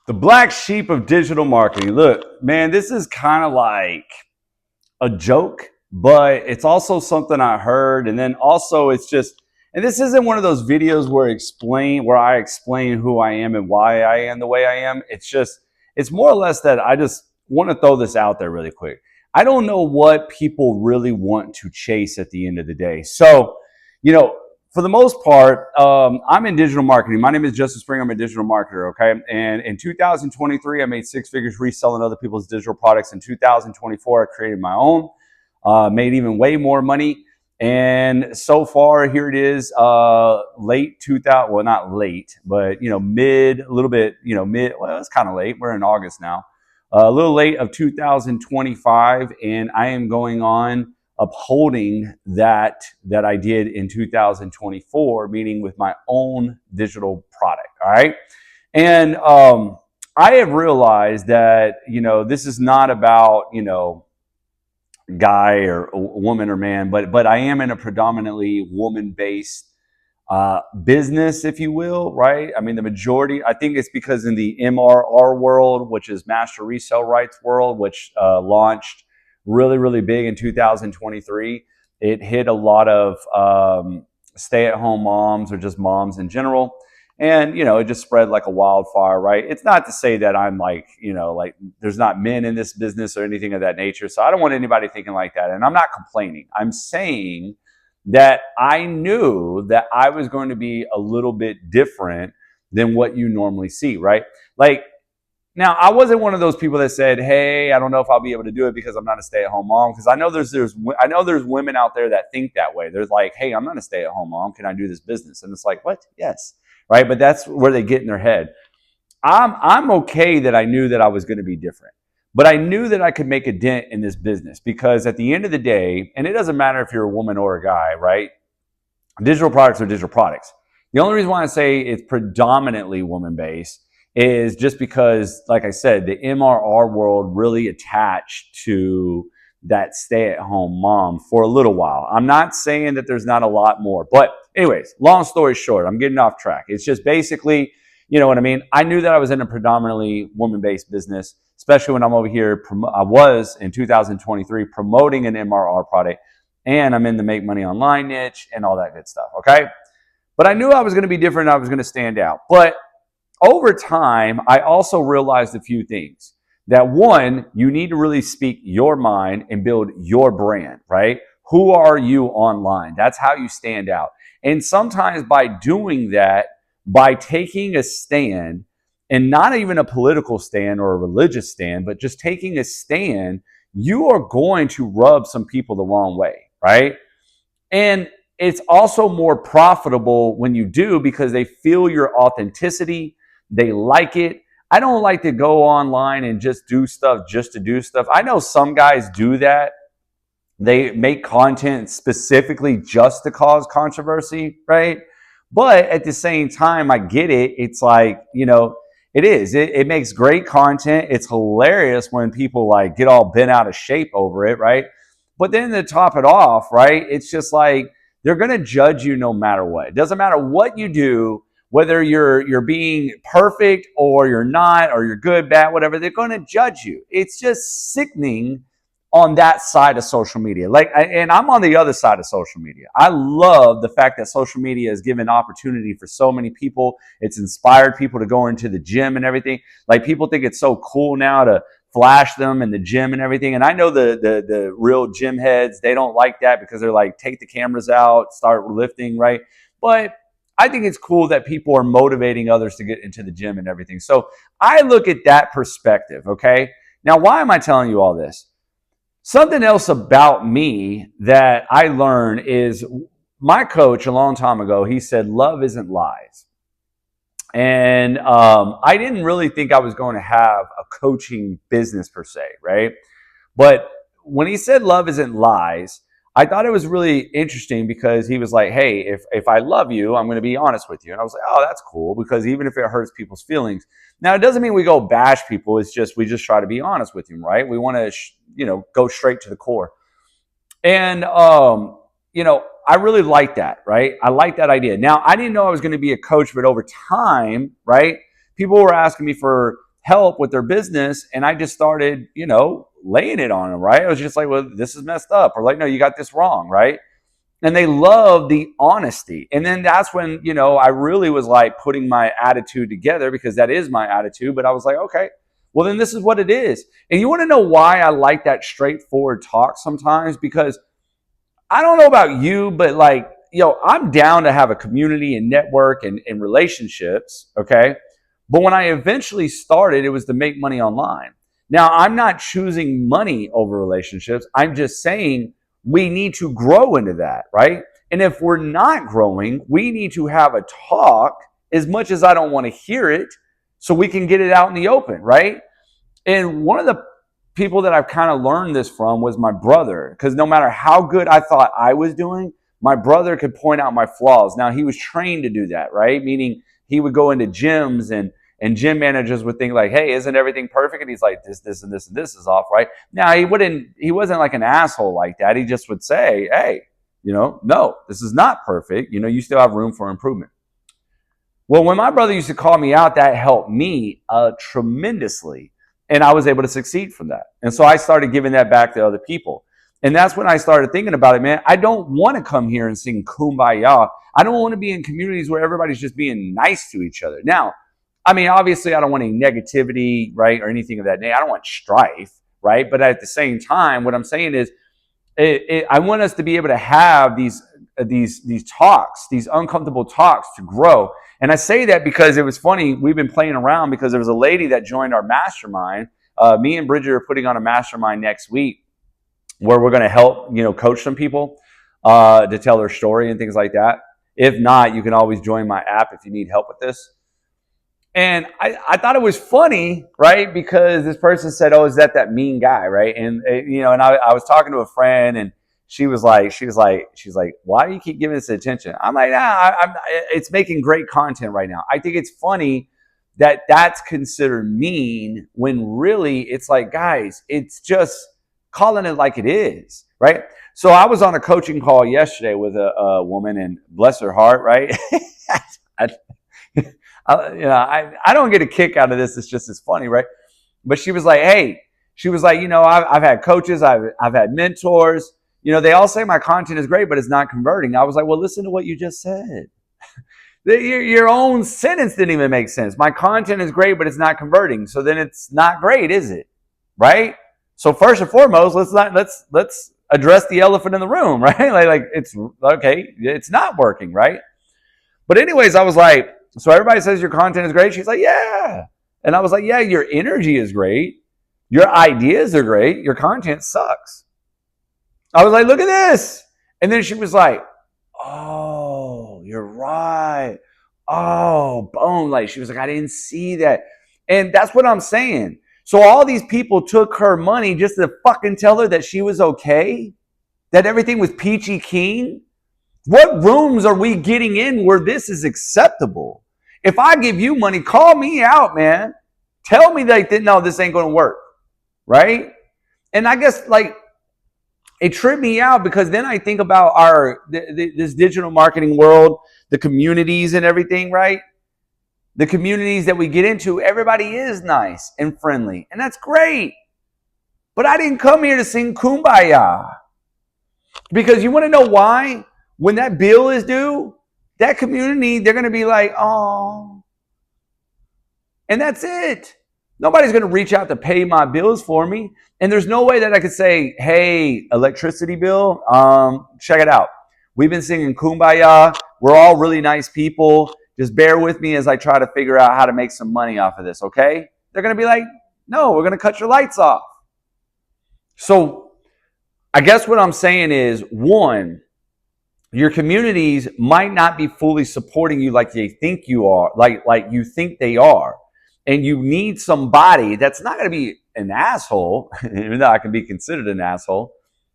The black sheep of digital marketing. Look, man, this is kind of like a joke, but it's also something I heard. And then also it's just, and this isn't one of those videos where I explain who I am and why I am the way I am. It's just, it's more or less that I just want to throw this out there really quick. I don't know what people really want to chase at the end of the day. So, you know, for the most part, I'm in digital marketing. My name is Justin Springer. I'm a digital marketer, okay? And in 2023, I made six figures reselling other people's digital products. In 2024, I created my own, made even way more money. And so far, here it is, late 2000, well, not late, but, a little bit, well, it's kind of late. We're in August now. A little late of 2025, and I am going on upholding that I did in 2024, meaning with my own digital product. All right. And I have realized that, this is not about, guy or woman or man, but I am in a predominantly woman-based business, if you will, right? I mean, the majority, I think it's because in the MRR world, which is master resale rights world, which launched really, really big in 2023, it hit a lot of stay-at-home moms or just moms in general. And, it just spread like a wildfire, right? It's not to say that I'm like, like there's not men in this business or anything of that nature. So I don't want anybody thinking like that. And I'm not complaining. I'm saying that I knew that I was going to be a little bit different than what you normally see, right? Like, now I wasn't one of those people that said, "Hey, I don't know if I'll be able to do it because I'm not a stay-at-home mom." Because I know there's women out there that think that way. They're like, "Hey, I'm not a stay-at-home mom. Can I do this business?" And it's like, "What? Yes." Right? But that's where they get in their head. I'm okay that I knew that I was going to be different. But I knew that I could make a dent in this business because at the end of the day, and it doesn't matter if you're a woman or a guy, right? Digital products are digital products. The only reason why I say it's predominantly woman-based is just because, like I said, the MRR world really attached to that stay-at-home mom for a little while. I'm not saying that there's not a lot more, but anyways, long story short, I'm getting off track. It's just basically, you know what I mean? I knew that I was in a predominantly woman-based business, especially when I'm over here. I was in 2023 promoting an MRR product, and I'm in the make money online niche and all that good stuff, okay? But I knew I was going to be different and I was going to stand out. But over time, I also realized a few things. That one, you need to really speak your mind and build your brand, right? Who are you online? That's how you stand out. And sometimes by doing that, by taking a stand, and not even a political stand or a religious stand, but just taking a stand, you are going to rub some people the wrong way, right? And it's also more profitable when you do because they feel your authenticity. They like it. I don't like to go online and just do stuff just to do stuff. I know some guys do that. They make content specifically just to cause controversy, right? But at the same time, I get it. It's like, it is. It makes great content. It's hilarious when people like get all bent out of shape over it, right? But then to top it off, right? It's just like they're going to judge you no matter what. It doesn't matter what you do, whether you're being perfect or you're not, or you're good, bad, whatever. They're going to judge you. It's just sickening on that side of social media. And I'm on the other side of social media. I love the fact that social media has given opportunity for so many people. It's inspired people to go into the gym and everything. Like, people think it's so cool now to flash them in the gym and everything. And I know the real gym heads, they don't like that because they're like, take the cameras out, start lifting, right? But I think it's cool that people are motivating others to get into the gym and everything. So I look at that perspective, okay? Now, why am I telling you all this? Something else about me that I learned is my coach a long time ago, he said, love isn't lies. And I didn't really think I was going to have a coaching business per se, right? But when he said love isn't lies, I thought it was really interesting because he was like, hey, if I love you, I'm going to be honest with you. And I was like, oh, that's cool, because even if it hurts people's feelings. Now, it doesn't mean we go bash people. It's just we just try to be honest with them, right? We want to, go straight to the core. And, I really like that, right? I like that idea. Now, I didn't know I was going to be a coach, but over time, right, people were asking me for help with their business, and I just started, laying it on them, right? I was just like, well, this is messed up, or like, no, you got this wrong, right? And they love the honesty. And then that's when, I really was like putting my attitude together, because that is my attitude. But I was like, okay, well, then this is what it is. And you want to know why I like that straightforward talk sometimes? Because I don't know about you, but like, I'm down to have a community and network and relationships. Okay. But when I eventually started, it was to make money online. Now, I'm not choosing money over relationships. I'm just saying we need to grow into that, right? And if we're not growing, we need to have a talk, as much as I don't want to hear it, so we can get it out in the open, right? And one of the people that I've kind of learned this from was my brother, because no matter how good I thought I was doing, my brother could point out my flaws. Now, he was trained to do that, right? Meaning he would go into gyms, and gym managers would think like, hey, isn't everything perfect? And he's like, this, and this, and this is off, right? Now, he wasn't like an asshole like that. He just would say, hey, no, this is not perfect. You still have room for improvement. Well, when my brother used to call me out, that helped me tremendously. And I was able to succeed from that. And so I started giving that back to other people. And that's when I started thinking about it, man. I don't want to come here and sing Kumbaya. I don't want to be in communities where everybody's just being nice to each other. Now, I mean, obviously, I don't want any negativity, right, or anything of that nature. I don't want strife, right? But at the same time, what I'm saying is, I want us to be able to have these talks, these uncomfortable talks, to grow. And I say that because it was funny. We've been playing around because there was a lady that joined our mastermind. Me and Bridget are putting on a mastermind next week where we're going to help, coach some people to tell their story and things like that. If not, you can always join my app if you need help with this. And I thought it was funny, right? Because this person said, oh, is that mean guy, right? And, and I was talking to a friend, and she was like, why do you keep giving this attention? I'm like, it's making great content right now. I think it's funny that that's considered mean, when really it's like, guys, it's just calling it like it is, right? So I was on a coaching call yesterday with a woman, and bless her heart, right? I don't get a kick out of this. It's just as funny, right? But she was like, hey, I've had coaches, I've had mentors. They all say my content is great, but it's not converting. I was like, well, listen to what you just said. Your own sentence didn't even make sense. My content is great, but it's not converting. So then it's not great, is it? Right? So first and foremost, let's address the elephant in the room, right? Like it's okay, it's not working, right? But anyways, I was like, so everybody says your content is great. She's like, yeah. And I was like, yeah, your energy is great. Your ideas are great. Your content sucks. I was like, look at this. And then she was like, oh, you're right. Oh, boom. Like, she was like, I didn't see that. And that's what I'm saying. So all these people took her money just to fucking tell her that she was okay, that everything was peachy keen. What rooms are we getting in where this is acceptable? If I give you money, call me out, man. Tell me that, no, this ain't going to work, right? And I guess, like, it tripped me out, because then I think about this digital marketing world, the communities and everything, right? The communities that we get into, everybody is nice and friendly, and that's great. But I didn't come here to sing Kumbaya. Because you want to know why? When that bill is due, that community, they're going to be like, oh. And that's it. Nobody's going to reach out to pay my bills for me. And there's no way that I could say, hey, electricity bill, check it out. We've been singing Kumbaya. We're all really nice people. Just bear with me as I try to figure out how to make some money off of this, okay? They're going to be like, no, we're going to cut your lights off. So I guess what I'm saying is, one, your communities might not be fully supporting you like they think you are, like you think they are. And you need somebody that's not going to be an asshole, even though I can be considered an asshole,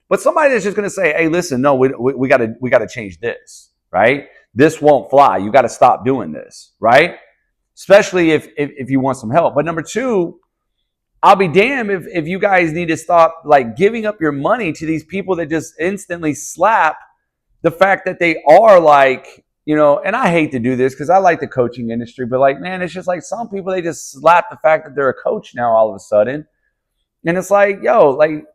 but somebody that's just going to say, hey, listen, no, we got to change this, right? This won't fly. You got to stop doing this, right? Especially if you want some help. But number two, I'll be damned if you guys need to stop like giving up your money to these people that just instantly slap the fact that they are like, and I hate to do this because I like the coaching industry, but like, man, it's just like some people, they just slap the fact that they're a coach now all of a sudden. And it's like, yo, like,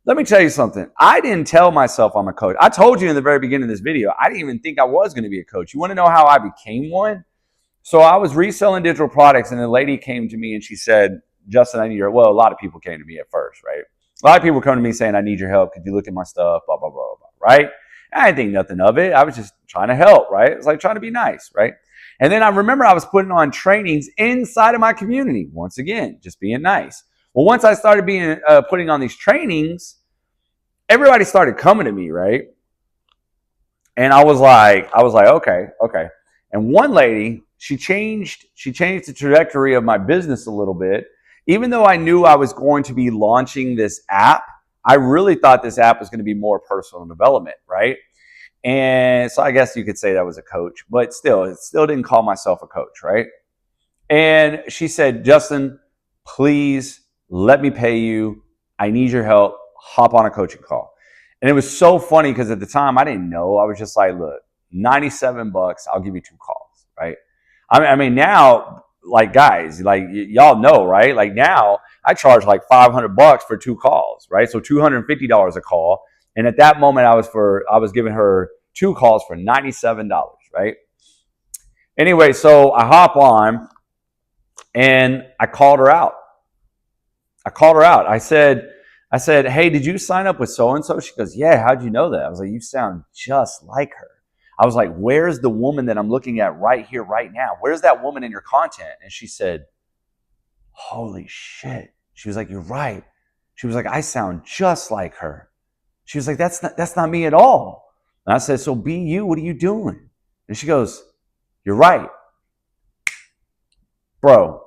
let me tell you something. I didn't tell myself I'm a coach. I told you in the very beginning of this video, I didn't even think I was going to be a coach. You want to know how I became one? So I was reselling digital products, and a lady came to me and she said, Justin, I need your, well, a lot of people came to me at first, right? A lot of people come to me saying, I need your help. Could you look at my stuff? Blah, blah, blah, blah, right? And I didn't think nothing of it. I was just trying to help, right? It was like trying to be nice, right? And then I remember I was putting on trainings inside of my community. Once again, just being nice. Well, once I started putting on these trainings, everybody started coming to me, right? And I was like, okay. And one lady, she changed the trajectory of my business a little bit. Even though I knew I was going to be launching this app, I really thought this app was going to be more personal development, right? And so I guess you could say that was a coach, but still didn't call myself a coach, right? And she said, Justin, please let me pay you. I need your help. Hop on a coaching call. And it was so funny because at the time I didn't know. I was just like, look, $97, I'll give you 2 calls, right? I mean now, like, guys, like y'all know, right? Like now I charge like $500 for 2 calls, right? So $250 a call. And at that moment I was giving her 2 calls for $97, right? Anyway, so I hop on and I called her out. I said, hey, did you sign up with so-and-so? She goes, yeah, how'd you know that? I was like, you sound just like her. I was like, where's the woman that I'm looking at right here, right now? Where's that woman in your content? And she said, holy shit. She was like, you're right. She was like, I sound just like her. She was like, that's not me at all. And I said, so be you, what are you doing? And she goes, you're right. Bro,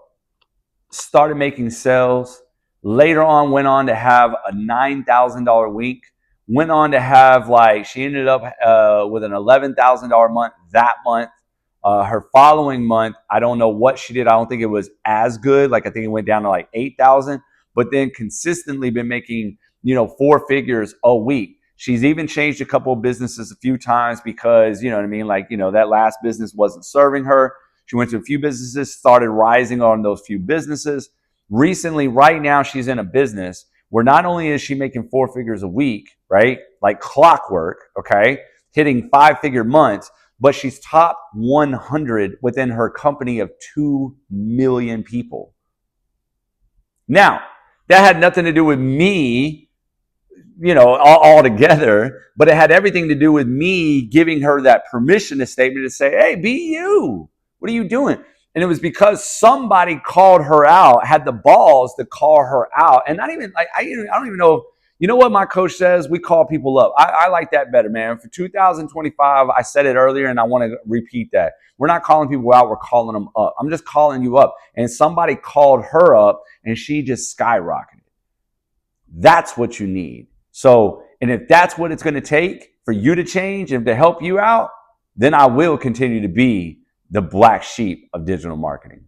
started making sales. Later on, went on to have a $9,000 week. Went on to have she ended up with an $11,000 month that month. Her following month, I don't know what she did. I don't think it was as good. Like I think it went down to like 8,000, but then consistently been making, 4 figures a week. She's even changed a couple of businesses a few times because, you know what I mean? Like, that last business wasn't serving her. She went to a few businesses, started rising on those few businesses. Recently, right now, she's in a business where not only is she making 4 figures a week, right? Like clockwork, okay? Hitting 5-figure months, but she's top 100 within her company of 2 million people. Now, that had nothing to do with me, all together, but it had everything to do with me giving her that permission statement to say, hey, be you. What are you doing? And it was because somebody called her out, had the balls to call her out. And not even, I don't even know, you know what my coach says? We call people up. I like that better, man. For 2025, I said it earlier and I want to repeat that. We're not calling people out, we're calling them up. I'm just calling you up. And somebody called her up and she just skyrocketed. That's what you need. So, and if that's what it's going to take for you to change and to help you out, then I will continue to be the black sheep of digital marketing.